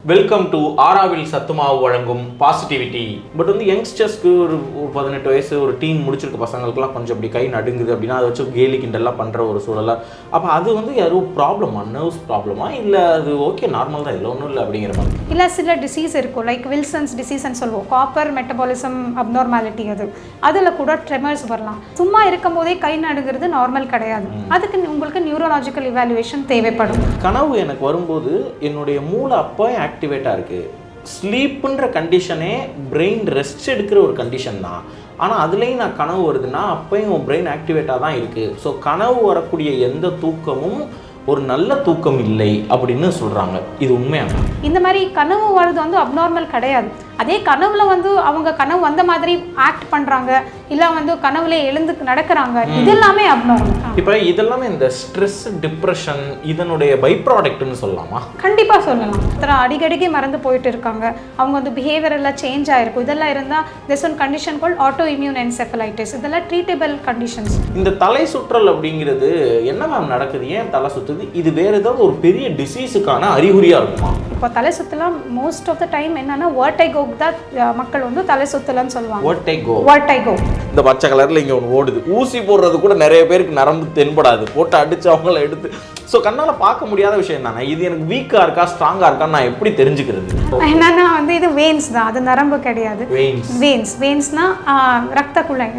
Welcome to Aaravil சத்துமாவு வழங்கும் positivity. But வந்து யங்ஸ்டர்ஸ்க்கு ஒரு 18 வயசு ஒரு டீன் முடிச்சிருக்க பசங்களுக்குலாம் கொஞ்சம் அப்படி கை நடுங்குது அப்படின்னா அதை வச்சு கேலி கிண்டெல்லாம் பண்ணுற ஒரு சூழலாக. அப்போ அது வந்து யாரும் ப்ராப்ளமா, நர்வ்ஸ் ப்ராப்ளமா, இல்லை அது ஓகே நார்மல் தான், இல்லை ஒன்றும் இல்லை அப்படிங்கிற மாதிரி? இல்லை, சில டிசீஸ் இருக்கும், லைக் வில்சன்ஸ் டிசீஸ்ன்னு சொல்லுவோம், காப்பர் மெட்டபாலிசம் அப்நார்மாலிட்டி. அதில் கூட ட்ரெமர்ஸ் வரலாம். சும்மா இருக்கும் போதே கை நடுங்கிறது நார்மல் கிடையாது. அதுக்கு உங்களுக்கு நியூரோலாஜிக்கல் இவாலுவேஷன் தேவைப்படும். கனவு எனக்கு வரும்போது என்னுடைய மூளை அப்போ ஆக்டிவேட்டாக இருக்குது. ஸ்லீப்புன்ற கண்டிஷனே பிரெயின் ரெஸ்ட் எடுக்கிற ஒரு கண்டிஷன் தான். ஆனால் அதுலேயும் நான் கனவு வருதுன்னா அப்போயும் பிரெயின் ஆக்டிவேட்டாக தான் இருக்குது. ஸோ கனவு வரக்கூடிய எந்த தூக்கமும் ஒரு நல்ல தூக்கம் இல்லை அப்படின்னு சொல்கிறாங்க. இது உண்மையாக? இந்த மாதிரி கனவு வருது வந்து அப்நார்மல் கிடையாது. அதே கனவுல வந்து அவங்க கனவு வந்த மாதிரி ஆக்ட் பண்ணுறாங்க, இல்லை வந்து கனவுல எழுந்து நடக்கிறாங்க, இதெல்லாமே அப்நார்மல். இப்போ இதெல்லாமே இந்த ஸ்ட்ரெஸ், டிப்ரெஷன் இதனுடைய பை ப்ராடக்ட்னு சொல்லலாமா? கண்டிப்பாக சொல்லலாம். அடிக்கடிக்கு மறந்து போயிட்டு இருக்காங்க, அவங்க வந்து பிஹேவியர் எல்லாம் சேஞ்ச் ஆகிருக்கும். இதெல்லாம் இருந்தால் this one condition called auto immune encephalitis. இதெல்லாம் ட்ரீட்டபிள் கண்டிஷன்ஸ். இந்த தலை சுற்றல் அப்படிங்கிறது என்ன மேம் நடக்குது? ஏன் தலை சுற்றுது? இது வேறு ஏதாவது ஒரு பெரிய டிசீஸுக்கான அறிகுறியாக இருக்குமா? இப்போ தலை சுற்றலாம் மோஸ்ட் ஆஃப் த டைம் என்னன்னா வர்டைகோ தான் மக்கள் வந்து தலை சுற்றலன்னு சொல்லுவாங்க. வர்டைகோ இந்த பச்சை கலரில் இங்கே ஒன்று ஓடுது. ஊசி போடுறது கூட நிறைய பேருக்கு நரம்பு தென்படாது, போட்டு அடிச்சு அவங்கள எடுத்து. ஸோ கண்ணால் பார்க்க முடியாத விஷயம் தானே இது. எனக்கு வீக்காக இருக்கா ஸ்ட்ராங்காக இருக்கான்னு நான் எப்படி தெரிஞ்சுக்கிறது? என்னன்னா வந்து இது வெயின்ஸ் தான், அது நரம்பு கிடையாது. வெயின்ஸ்னா ரத்த குழாய்,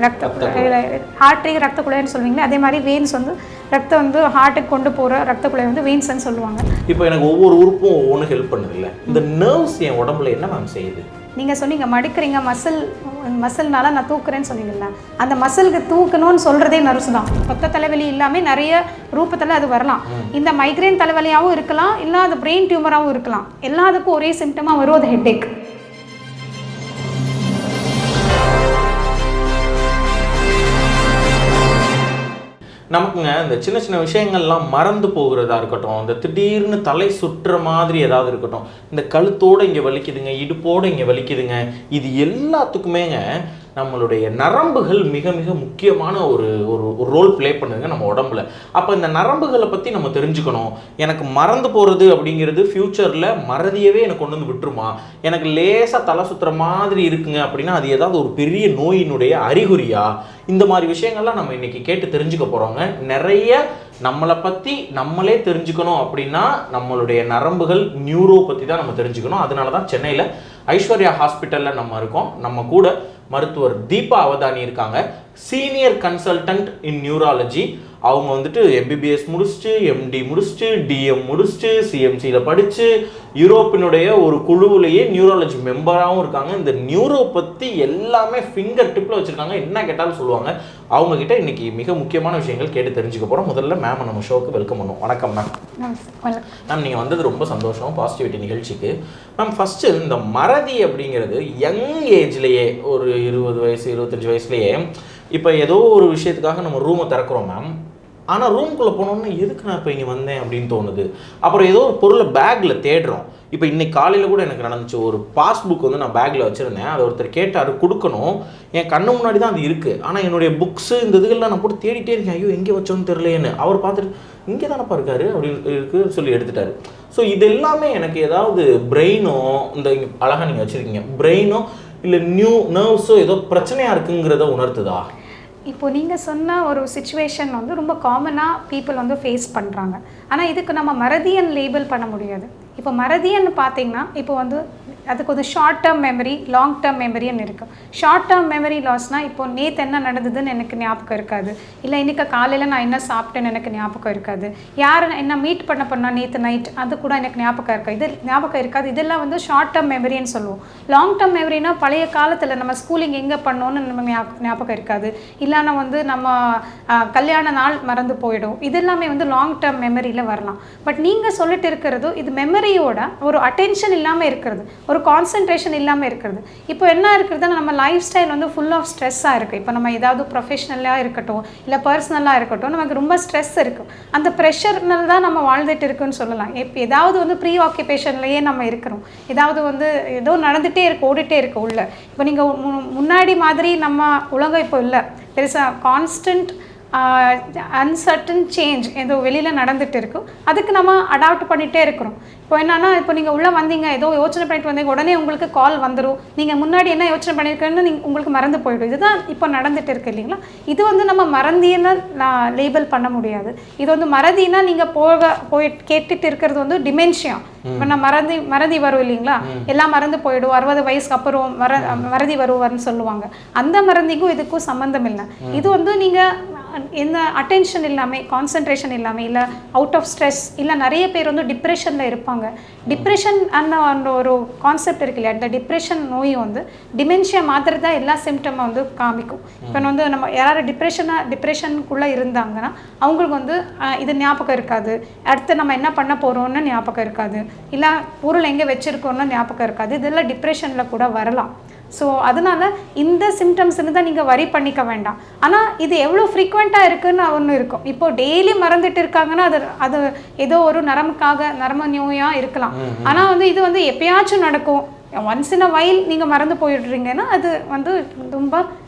ஹார்ட்டை ரத்த குழாய்னு சொல்லுவீங்களா, அதே மாதிரி வெயின்ஸ் வந்து ரத்தம் வந்து ஹார்ட்டுக்கு கொண்டு போகிற ரத்த குழாய் வந்து வெயின்ஸ்ன்னு சொல்லுவாங்க. இப்போ எனக்கு ஒவ்வொரு உறுப்பும் ஒவ்வொன்று ஹெல்ப் பண்ணுது இல்லை? இந்த நர்வ்ஸ் என் உடம்புல என்ன மேம் செய்யுது? நீங்கள் சொன்னீங்க மடுக்கிறீங்க, மசில்னால நான் தூக்குறேன்னு சொன்னீங்கல்ல, அந்த மசிலுக்கு தூக்கணும்னு சொல்கிறதே நர்வ்ஸ் தான். கொத்த தலைவலி இல்லாமல் நிறைய ரூபத்தில் அது வரலாம். இந்த மைக்ரேன் தலைவலியாகவும் இருக்கலாம், இல்லை அது பிரெயின் டியூமராகவும் இருக்கலாம். எல்லாத்துக்கும் ஒரே சிம்டமாக வரும், அது ஹெட்டேக். நமக்குங்க இந்த சின்ன சின்ன விஷயங்கள்லாம் மறந்து போகிறதா இருக்கட்டும், இந்த திடீர்னு தலை சுற்றுற மாதிரி ஏதாவது இருக்கட்டும், இந்த கழுத்தோடு இங்கே வலிக்குதுங்க, இடுப்போடு இங்கே வலிக்குதுங்க, இது எல்லாத்துக்குமேங்க நம்மளுடைய நரம்புகள் மிக மிக முக்கியமான ஒரு ரோல் ப்ளே பண்ணுதுங்க நம்ம உடம்புல. அப்போ இந்த நரம்புகளை பற்றி நம்ம தெரிஞ்சுக்கணும். எனக்கு மறந்து போகிறது அப்படிங்கிறது ஃப்யூச்சரில் மறதியவே எனக்கு கொண்டு வந்து விட்டுருமா? எனக்கு லேசாக தலை சுற்றுற மாதிரி இருக்குங்க அப்படின்னா அது ஏதாவது ஒரு பெரிய நோயினுடைய அறிகுறியா? இந்த மாதிரி விஷயங்கள்லாம் நம்ம இன்றைக்கி கேட்டு தெரிஞ்சுக்க போகிறோங்க. நிறைய நம்மளை பற்றி நம்மளே தெரிஞ்சுக்கணும் அப்படின்னா நம்மளுடைய நரம்புகள், நியூரோ பற்றி தான் நம்ம தெரிஞ்சுக்கணும். அதனால தான் சென்னையில் ஐஸ்வர்யா ஹாஸ்பிட்டலில் நம்ம இருக்கோம். நம்ம கூட மருத்துவர் தீபா அவதானி இருக்காங்க, சீனியர் கன்சல்டன்ட் இன் நியூராலஜி. அவங்க வந்துட்டு எம்பிபிஎஸ் முடிச்சுட்டு, எம்டி முடிச்சுட்டு, டிஎம் முடிச்சுட்டு, சிஎம்சியில் படித்து யூரோப்பினுடைய ஒரு குழுவிலேயே நியூராலஜி மெம்பராகவும் இருக்காங்க. இந்த நியூரோ பற்றி எல்லாமே ஃபிங்கர் டிப்பில் வச்சுருக்காங்க. என்ன கேட்டாலும் சொல்லுவாங்க. அவங்கக்கிட்ட இன்றைக்கி மிக முக்கியமான விஷயங்கள் கேட்டு தெரிஞ்சுக்க போகிறோம். முதல்ல மேம் நம்ம ஷோக்கு வெல்கம் பண்ணுவோம். வணக்கம் மேம். மேம், நீங்கள் வந்தது ரொம்ப சந்தோஷம் பாசிட்டிவிட்டி நிகழ்ச்சிக்கு. மேம், ஃபஸ்ட்டு இந்த மறதி அப்படிங்கிறது யங் ஏஜ்லேயே ஒரு 20 வயசு 25 வயசுலேயே இப்போ ஏதோ ஒரு விஷயத்துக்காக நம்ம ரூமை திறக்கிறோம் மேம். ஆனால் ரூம்குள்ளே போனோம்னா எதுக்கு நான் இப்போ இங்கே வந்தேன் அப்படின்னு தோணுது. அப்புறம் ஏதோ ஒரு பொருளை பேக்கில் தேடுறோம். இப்போ இன்றைக்கி காலையில் கூட எனக்கு நடந்துச்சு. ஒரு பாஸ்புக் வந்து நான் பேக்கில் வச்சுருந்தேன். அதை ஒருத்தர் கேட்டார், கொடுக்கணும். என் கண்ணு முன்னாடி தான் அது இருக்குது. ஆனால் என்னுடைய புக்ஸு இந்த இதுகள்லாம் நான் போட்டு தேடிட்டே இருக்கேன். ஐயோ எங்கே வச்சோன்னு தெரியலையேன்னு. அவர் பார்த்துட்டு இங்கே தானப்பா இருக்காரு அப்படின்னு இருக்குன்னு சொல்லி எடுத்துட்டாரு. ஸோ இது எல்லாமே எனக்கு ஏதாவது பிரெயினோ, இந்த அழகாக நீங்கள் வச்சுருக்கீங்க, பிரெயினோ இல்லை நர்வ்ஸோ ஏதோ பிரச்சனையாக இருக்குங்கிறத உணர்த்துதா? இப்போது நீங்கள் சொன்ன ஒரு சிச்சுவேஷன் வந்து ரொம்ப காமனாக பீப்புள் வந்து ஃபேஸ் பண்ணுறாங்க. ஆனால் இதுக்கு நம்ம மறதியன் லேபிள் பண்ண முடியாது. இப்போ மறதியன்னு பார்த்தீங்கன்னா இப்போ வந்து அதுக்கு ஒரு short term memory, long term மெமரின்னு இருக்குது. ஷார்ட் டேர்ம் மெமரி லாஸ்னால் இப்போ நேற்று என்ன நடந்ததுன்னு எனக்கு ஞாபகம் இருக்காது, இல்லை இன்றைக்கி காலையில் நான் என்ன சாப்பிட்டேன்னு எனக்கு ஞாபகம் இருக்காது, யார் என்ன மீட் பண்ணால் நேற்று நைட் அது கூட எனக்கு ஞாபகம் இருக்காது, இது ஞாபகம் இருக்காது. இதெல்லாம் வந்து ஷார்ட் டேர்ம் மெமரின்னு சொல்லுவோம். லாங் டேர்ம் மெமரினா பழைய காலத்தில் நம்ம ஸ்கூலிங் எங்கே பண்ணோன்னு நம்ம ஞாபகம் இருக்காது, இல்லைன்னா வந்து நம்ம கல்யாண நாள் மறந்து போயிடும். இது எல்லாமே வந்து லாங் டேர்ம் மெமரியில் வரலாம். பட் நீங்கள் சொல்லிட்டு இருக்கிறது இது மெமரியோட ஒரு அட்டென்ஷன் இல்லாமல் இருக்கிறது, ஒரு கான்சென்ட்ரேஷன் இல்லாமல் இருக்கிறது. இப்போ என்ன இருக்கிறதுனா நம்ம லைஃப் ஸ்டைல் வந்து ஃபுல் ஆஃப் ஸ்ட்ரெஸ்ஸாக இருக்குது. இப்போ நம்ம ஏதாவது ப்ரொஃபஷ்னலாக இருக்கட்டும் இல்லை பர்சனலாக இருக்கட்டும், நமக்கு ரொம்ப ஸ்ட்ரெஸ் இருக்குது. அந்த ப்ரெஷர்னால தான் நம்ம வாழ்ந்துட்டு இருக்குன்னு சொல்லலாம். இப்போ ஏதாவது வந்து ப்ரீ ஆக்குபேஷன்லேயே நம்ம இருக்கிறோம். ஏதாவது வந்து ஏதோ நடந்துகிட்டே இருக்கு, ஓடிட்டே இருக்கு உள்ள. இப்போ நீங்கள் முன்னாடி மாதிரி நம்ம உலகம் இப்போ இல்லை. பெருசாக கான்ஸ்டன்ட் அன்சர்டன் சேஞ்ச் ஏதோ வெளியில் நடந்துகிட்டு இருக்கும், அதுக்கு நம்ம அடாப்ட் பண்ணிகிட்டே இருக்கிறோம். இப்போ என்னன்னா, இப்போ நீங்கள் உள்ளே வந்தீங்க, ஏதோ யோசனை பண்ணிட்டு வந்தீங்க, உடனே உங்களுக்கு கால் வந்துடும், நீங்கள் முன்னாடி என்ன யோசனை பண்ணியிருக்கேன்னு உங்களுக்கு மறந்து போயிடும். இதுதான் இப்போ நடந்துகிட்டு இருக்கு இல்லைங்களா? இது வந்து நம்ம மறந்தின்னு லேபிள் பண்ண முடியாது. இது வந்து மறதினா நீங்கள் போய் கேட்டுட்டு இருக்கிறது வந்து டிமென்ஷியா. இப்போ நான் மறதி வரும் இல்லைங்களா, எல்லாம் மறந்து போயிடும், 60 வயசுக்கு அப்புறம் மறதி வருவார்னு சொல்லுவாங்க. அந்த மறதிக்கும் இதுக்கும் சம்மந்தம் இல்லை. இது வந்து நீங்கள் எந்த அட்டென்ஷன் இல்லாமல், கான்சன்ட்ரேஷன் இல்லாமல், இல்லை அவுட் ஆஃப் ஸ்ட்ரெஸ், இல்லை நிறைய பேர் வந்து டிப்ரெஷனில் இருப்பாங்க. டிப்ரெஷன் அந்த ஒரு கான்செப்ட் இருக்கு இல்லையா, இந்த டிப்ரெஷன் நோய் வந்து டிமென்ஷியா மாதிரி தான் எல்லா சிம்டமும் வந்து காமிக்கும். இப்போ வந்து நம்ம யாராவது டிப்ரெஷனுக்குள்ளே இருந்தாங்கன்னா அவங்களுக்கு வந்து இது ஞாபகம் இருக்காது, அடுத்து நம்ம என்ன பண்ண போகிறோம்னு ஞாபகம் இருக்காது, இல்லை பொருள் எங்கே வச்சுருக்கோன்னு ஞாபகம் இருக்காது. இதெல்லாம் டிப்ரெஷனில் கூட வரலாம். ஸோ அதனால் இந்த சிம்டம்ஸ்ன்னு தான் நீங்கள் வரி பண்ணிக்க வேண்டாம். ஆனால் இது எவ்வளோ ஃப்ரீக்வெண்ட்டாக இருக்குதுன்னு ஒன்று இருக்கும். இப்போது டெய்லி மறந்துட்டு இருக்காங்கன்னா அது ஏதோ ஒரு நரம்பு நோயாக இருக்கலாம். ஆனால் வந்து இது வந்து எப்பயாச்சும் நடக்கும், ஒன்ஸ் இன் அ வைல் நீங்கள் மறந்து போயிடுறீங்கன்னா அது வந்து ரொம்ப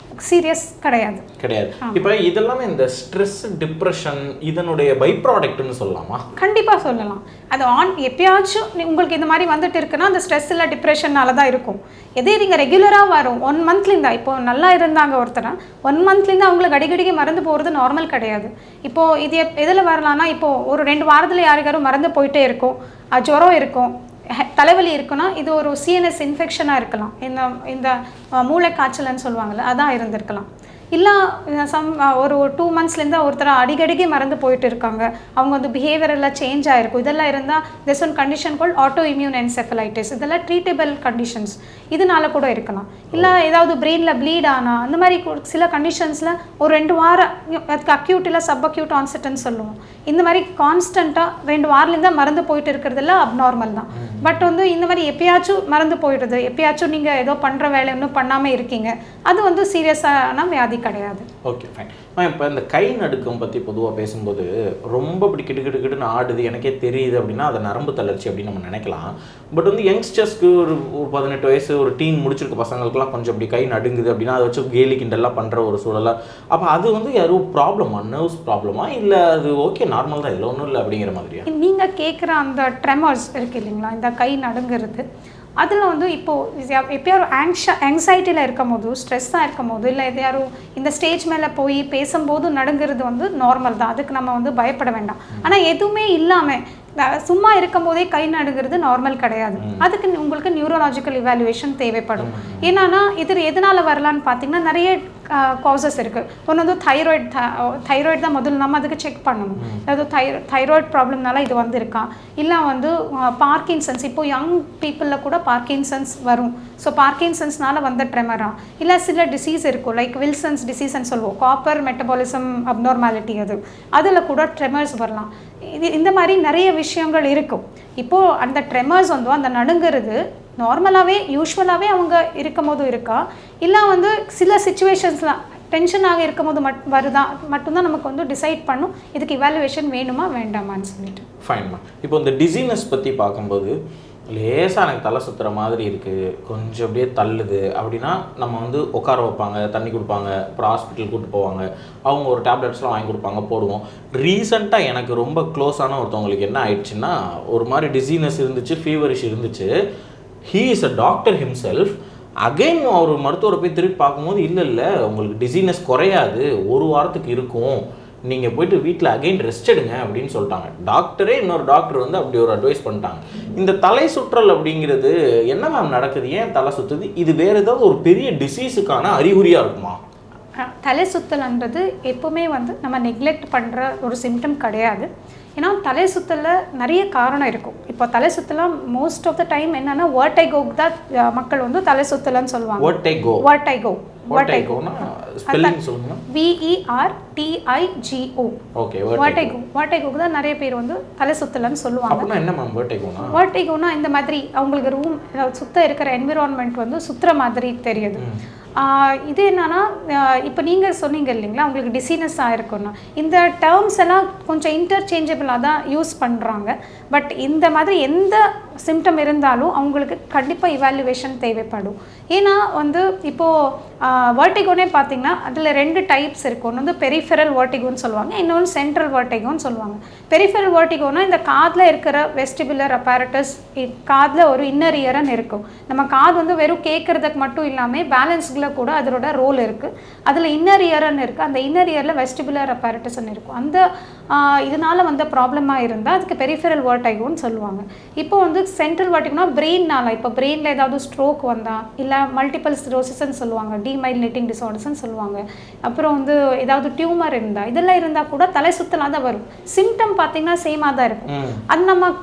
சீரியஸ் கிடையாது. இப்போ இதெல்லாமே இந்த ஸ்ட்ரெஸ், டிப்ரெஷன் இதனுடைய பை ப்ராடக்ட்னு சொல்லலாமா? கண்டிப்பாக சொல்லலாம். அது எப்பயாச்சும் உங்களுக்கு இந்த மாதிரி வந்துட்டு இருக்குன்னா அந்த ஸ்ட்ரெஸ் இல்லை டிப்ரெஷனால தான் இருக்கும். எதே நீங்கள் ரெகுலராக வரும் 1 மந்த்லேருந்தா, இப்போ நல்லா இருந்தாங்க ஒருத்தர் 1 மந்த்லேருந்து அவங்களுக்கு அடிக்கடிக்கு மறந்து போகிறது நார்மல் கிடையாது. இப்போது இது எதில் வரலான்னா, இப்போது ஒரு 2 வாரத்தில் யாருக்காரும் மறந்து போயிட்டே இருக்கும், ஜுரம் இருக்கும், தலைவலி இருக்குன்னா இது ஒரு சிஎன்எஸ் இன்ஃபெக்ஷனாக இருக்கலாம், இந்த மூளை காய்ச்சல்னு சொல்லுவாங்கள்ல, அதான் இருந்திருக்கலாம். இல்லை ஒரு 2 மந்த்ஸ்லேருந்து ஒருத்தர் அடிக்கடிக்கு மறந்து போயிட்டு இருக்காங்க, அவங்க வந்து பிஹேவியர் எல்லாம் சேஞ்ச் ஆகிருக்கும். இதெல்லாம் இருந்தால் this one condition called auto immune encephalitis. இதெல்லாம் ட்ரீட்டபிள் கண்டிஷன்ஸ், இதனால கூட இருக்கலாம். இல்லை ஏதாவது பிரெயினில் ப்ளீட் ஆனால் அந்த மாதிரி சில கண்டிஷன்ஸில் ஒரு 2 வாரம், அதுக்கு அக்யூட் இல்லை சப் அக்யூட் ஆன்செட்னு சொல்லுவோம். இந்த மாதிரி கான்ஸ்டண்ட்டாக 2 வாரலேருந்து மறந்து போயிட்டு இருக்கிறதெல்லாம் அப்நார்மல் தான். பட் வந்து இந்த மாதிரி எப்பயாச்சும் மறந்து போயிடுது, எப்பயாச்சும் நீங்கள் ஏதோ பண்ணுற வேலை இன்னும் பண்ணாமல் இருக்கீங்க, அது வந்து சீரியஸான வியாதி கிடையாது. Okay, fine. இப்போ இந்த கை நடுக்கம் பற்றி பொதுவாக பேசும்போது ரொம்ப இப்படி கிட்டுக்கிட்டுன்னு ஆடுது, எனக்கே தெரியுது அப்படின்னா அதை நரம்பு தளர்ச்சி அப்படின்னு நம்ம நினைக்கலாம். பட் வந்து யங்ஸ்டர்ஸ்க்கு ஒரு 18 வயசு ஒரு டீன் முடிச்சிருக்க பசங்களுக்குலாம் கொஞ்சம் அப்படி கை நடுங்குது அப்படின்னா அதை வச்சு கேலி கிண்டெல்லாம் பண்ணுற ஒரு சூழலாக, அப்போ அது வந்து யாரும் ப்ராப்ளமா, நர்வ்ஸ் ப்ராப்ளமா, இல்லை அது ஓகே நார்மல் தான், இதில் ஒன்றும் இல்லை அப்படிங்கிற மாதிரியா? நீங்கள் கேட்குற அந்த ட்ரெமர்ஸ் இருக்குது இல்லைங்களா, இந்த கை நடுங்கிறது, அதில் வந்து இப்போது எப்பயாரும் ஆங்ஸைட்டியில் இருக்கும் போது, ஸ்ட்ரெஸ்ஸாக இருக்கும் போது, இல்லை எதையாரும் இந்த ஸ்டேஜ் மேலே போய் பேசும்போது நடுங்கிறது வந்து நார்மல் தான், அதுக்கு நம்ம வந்து பயப்பட வேண்டாம். ஆனால் எதுவுமே இல்லாமல் சும்மா இருக்கும் போதே கை நடுங்கிறது நார்மல் கிடையாது. அதுக்கு உங்களுக்கு நியூரோலாஜிக்கல் இவாலுவேஷன் தேவைப்படும். ஏன்னா இது எதனால் வரலான்னு பார்த்தீங்கன்னா நிறைய காசஸ் இருக்குது. ஒன்று வந்து தைராய்டு தான் முதல்ல நம்ம அதுக்கு செக் பண்ணணும். அதாவது தைராய்டு ப்ராப்ளம்னால இது வந்திருக்கா, இல்லை வந்து பார்க்கின்சன்ஸ், இப்போ யங் பீப்புளில் கூட பார்க்கின்சன்ஸ் வரும். ஸோ பார்க்கின்சன்ஸ்னால வந்த ட்ரெமரா, இல்லை சில டிசீஸ் இருக்கும் லைக் வில்சன்ஸ் டிசீஸ்ன்னு சொல்லுவோம், காப்பர் மெட்டபாலிசம் அப்நார்மாலிட்டி, அதில் கூட ட்ரெமர்ஸ் வரலாம். இந்த மாதிரி நிறைய விஷயங்கள் இருக்கும். இப்போது அந்த ட்ரெமர்ஸ் வந்து அந்த நடுங்கிறது நார்மலாகவே யூஸ்வலாகவே அவங்க இருக்கும் போதும் இருக்கா, இல்லை வந்து சில சுச்சுவேஷன்ஸ்லாம் டென்ஷனாக இருக்கும் போது வருதா மட்டும்தான் நமக்கு வந்து டிசைட் பண்ணும் இதுக்கு இவாலுவேஷன் வேணுமா வேண்டாமான்னு சொல்லிட்டு. ஃபைன்மா. இப்போ இந்த டிசீனஸ் பற்றி பார்க்கும்போது லேசாக எனக்கு தலை சுற்றுற மாதிரி இருக்குது, கொஞ்சம் அப்படியே தள்ளுது அப்படின்னா நம்ம வந்து உட்கார வைப்பாங்க, தண்ணி கொடுப்பாங்க, அப்புறம் ஹாஸ்பிட்டல் கூப்பிட்டு போவாங்க, அவங்க ஒரு டேப்லெட்ஸ்லாம் வாங்கி கொடுப்பாங்க, போடுவோம். ரீசெண்டாக எனக்கு ரொம்ப க்ளோஸான ஒருத்தவங்களுக்கு என்ன ஆயிடுச்சுன்னா, ஒரு மாதிரி டிசீனஸ் இருந்துச்சு, ஃபீவரிஷ் இருந்துச்சு. He is a doctor himself. Again அவர் மருத்துவரை போய் திருப்பி பார்க்கும்போது இல்லை உங்களுக்கு டிசீனஸ் குறையாது, 1 வாரத்துக்கு இருக்கும், நீங்கள் போய்ட்டு வீட்டில் அகைன் ரெஸ்ட் எடுங்க அப்படின்னு சொல்லிட்டாங்க. டாக்டரே இன்னொரு டாக்டர் வந்து அப்படி ஒரு அட்வைஸ் பண்ணிட்டாங்க. இந்த தலை சுற்றல் அப்படிங்கிறது என்ன மேம் நடக்குது, ஏன் தலை சுற்றுது, இது வேறு ஏதாவது ஒரு பெரிய டிசீஸுக்கான அறிகுறியாக இருக்குமா? தலை சுற்றல்ன்றது எப்போவுமே வந்து நம்ம நெக்லெக்ட் பண்ணுற ஒரு சிம்டம் கிடையாது. ஏன்னா தலை சுற்றலில் நிறைய காரணம் இருக்கும். இப்போ தலை சுற்றலாம் மோஸ்ட் ஆஃப் த டைம் என்னென்னா வர்டைகோக்கு தான் மக்கள் வந்து தலை சுற்றலன்னு சொல்லுவாங்க. வர்டைகோ வர்டைகோக்கு தான் நிறைய பேர் வந்து தலை சுற்றலன்னு சொல்லுவாங்க. வர்டைகோனா இந்த மாதிரி அவங்களுக்கு ரூம் சுத்த இருக்கிற என்விரான்மெண்ட் வந்து சுற்றுற மாதிரி தெரியுது. இது என்னன்னா, இப்போ நீங்கள் சொன்னீங்க இல்லைங்களா உங்களுக்கு டிசீனஸ் ஆகிருக்குன்னா, இந்த டேர்ம்ஸ் எல்லாம் கொஞ்சம் இன்டர்சேஞ்சபிளாக தான் யூஸ் பண்ணுறாங்க. பட் இந்த மாதிரி எந்த சிம்டம் இருந்தாலும் அவங்களுக்கு கண்டிப்பாக இவாலுவேஷன் தேவைப்படும். ஏன்னா வந்து இப்போது வர்ட்டிகோனே பார்த்திங்கன்னா அதில் 2 டைப்ஸ் இருக்கும். ஒன்று வந்து பெரிஃபெரல் வர்ட்டிகோன்னு சொல்லுவாங்க, இன்னொன்று சென்ட்ரல் வர்ட்டிகோன்னு சொல்லுவாங்க. பெரிஃபெரல் வர்ட்டிகோனா இந்த காதில் இருக்கிற வெஸ்டிபுலர் அப்பாரட்டஸ், காதில் ஒரு இன்னர் இயர்னு இருக்கும். நம்ம காது வந்து வெறும் கேட்குறதுக்கு மட்டும் இல்லாமல் பேலன்ஸில் கூட அதோட ரோல் இருக்குது. அதில் இன்னர் இயர்னு இருக்குது, அந்த இன்னர் இயரில் வெஸ்டிபுலர் அப்பாரட்டஸ்ன்னு இருக்கும். அந்த இதனால் வந்த ப்ராப்ளமாக இருந்தால் அதுக்கு பெரிஃபெரல் வர்ட்டிகோன்னு சொல்லுவாங்க. இப்போ வந்து சென்ட்ரல் வர்ட்டிகோனா பிரெயின்னால, இப்போ பிரெயினில் ஏதாவது ஸ்ட்ரோக் வந்தால், இல்லை மல்டிபிள் ஸ்க்லரோசிஸ்ன்னு சொல்லுவாங்க, டீமைலினேட்டிங் டிஸார்டர்ஸ்ன்னு சொல்லுவாங்க, அப்புறம் வந்து ஏதாவது டியூமர் இருந்தால், இதெல்லாம் இருந்தால் கூட தலை சுத்தலாக தான் வரும். சிம்டம் பார்த்தீங்கன்னா சேமாக தான் இருக்கும். அது நம்ம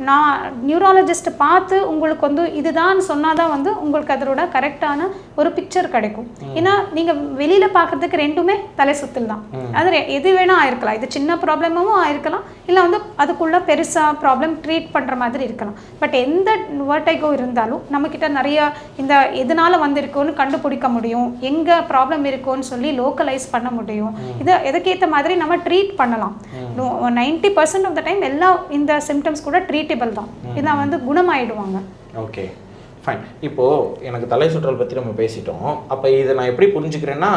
நான் நியூராலஜிஸ்ட் பார்த்து உங்களுக்கு வந்து இதுதான் சொன்னால் தான் வந்து உங்களுக்கு அதோட கரெக்டான ஒரு பிக்சர் கிடைக்கும். ஏன்னா நீங்கள் வெளியில் பார்க்குறதுக்கு ரெண்டுமே தலை சுத்தல் தான். அது எது வேணால் ஆயிருக்கலாம், இது சின்ன ப்ராப்ளமும் ஆயிருக்கலாம், இல்லை வந்து அதுக்குள்ளே பெருசாக ப்ராப்ளம் ட்ரீட் பண்ணுற மாதிரி இருக்கலாம். பட் எந்த வர்ட்டிகோ இருந்தாலும் நம்மக்கிட்ட நிறைய இந்த எதனால் வந்திருக்கோன்னு கண்டுபிடிக்க முடியும், எங்கே ப்ராப்ளம் இருக்கோன்னு சொல்லி லோக்கலைஸ் பண்ண முடியும். இதை எதுக்கேற்ற மாதிரி நம்ம ட்ரீட் பண்ணலாம். 90% ஆஃப் த டைம் எல்லா இந்த சிம்டம்ஸ் கூட ட்ரீட்டபிள் தான், இதை வந்து குணமாயிடுவாங்க. Okay fine. இப்போது எனக்கு தலை சுற்றல் பற்றி நம்ம பேசிட்டோம். அப்போ இதை நான் எப்படி புரிஞ்சுக்கிறேன்னா,